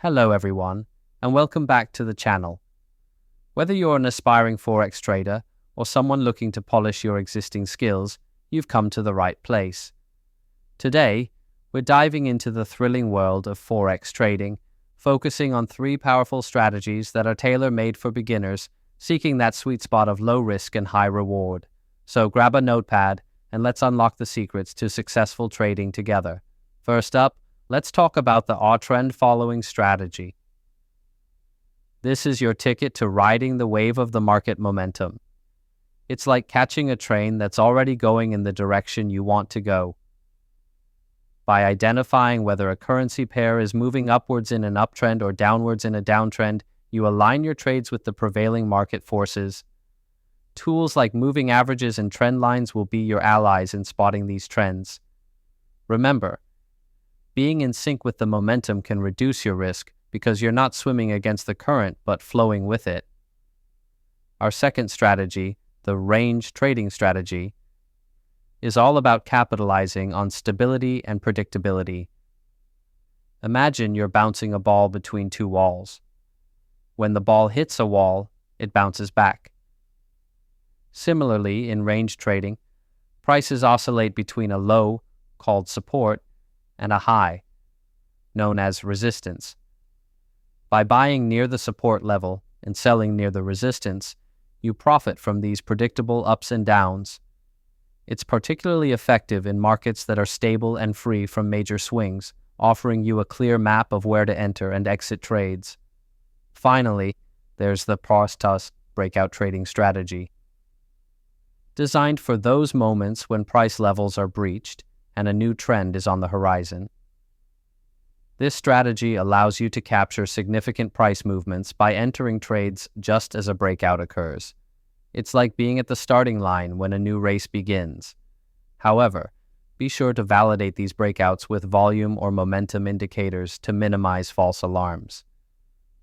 Hello everyone, and welcome back to the channel. Whether you're an aspiring Forex trader or someone looking to polish your existing skills, you've come to the right place. Today, we're diving into the thrilling world of Forex trading, focusing on 3 powerful strategies that are tailor-made for beginners seeking that sweet spot of low risk and high reward. So grab a notepad and let's unlock the secrets to successful trading together. First up, let's talk about the trend following strategy. This is your ticket to riding the wave of the market momentum. It's like catching a train that's already going in the direction you want to go. By identifying whether a currency pair is moving upwards in an uptrend or downwards in a downtrend, you align your trades with the prevailing market forces. Tools like moving averages and trend lines will be your allies in spotting these trends. Remember, being in sync with the momentum can reduce your risk because you're not swimming against the current but flowing with it. Our second strategy, the range trading strategy, is all about capitalizing on stability and predictability. Imagine you're bouncing a ball between 2 walls. When the ball hits a wall, it bounces back. Similarly, in range trading, prices oscillate between a low, called support, and a high, known as resistance. By buying near the support level and selling near the resistance, you profit from these predictable ups and downs. It's particularly effective in markets that are stable and free from major swings, offering you a clear map of where to enter and exit trades. Finally, there's the Breakout Trading Strategy. Designed for those moments when price levels are breached and a new trend is on the horizon. This strategy allows you to capture significant price movements by entering trades just as a breakout occurs. It's like being at the starting line when a new race begins. However, be sure to validate these breakouts with volume or momentum indicators to minimize false alarms.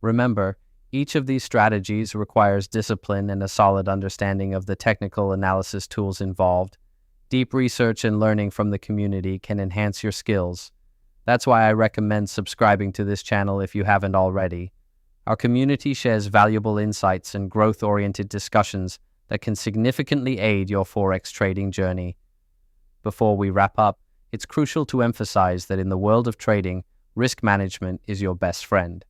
Remember, each of these strategies requires discipline and a solid understanding of the technical analysis tools involved. Deep research and learning from the community can enhance your skills. That's why I recommend subscribing to this channel if you haven't already. Our community shares valuable insights and growth-oriented discussions that can significantly aid your Forex trading journey. Before we wrap up, it's crucial to emphasize that in the world of trading, risk management is your best friend.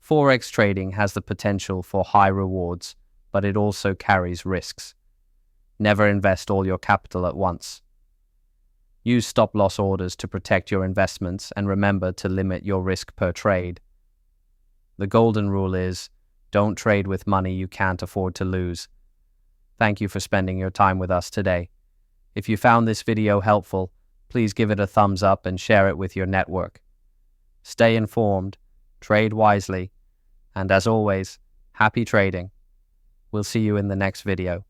Forex trading has the potential for high rewards, but it also carries risks. Never invest all your capital at once. Use stop-loss orders to protect your investments and remember to limit your risk per trade. The golden rule is, don't trade with money you can't afford to lose. Thank you for spending your time with us today. If you found this video helpful, please give it a thumbs up and share it with your network. Stay informed, trade wisely, and as always, happy trading. We'll see you in the next video.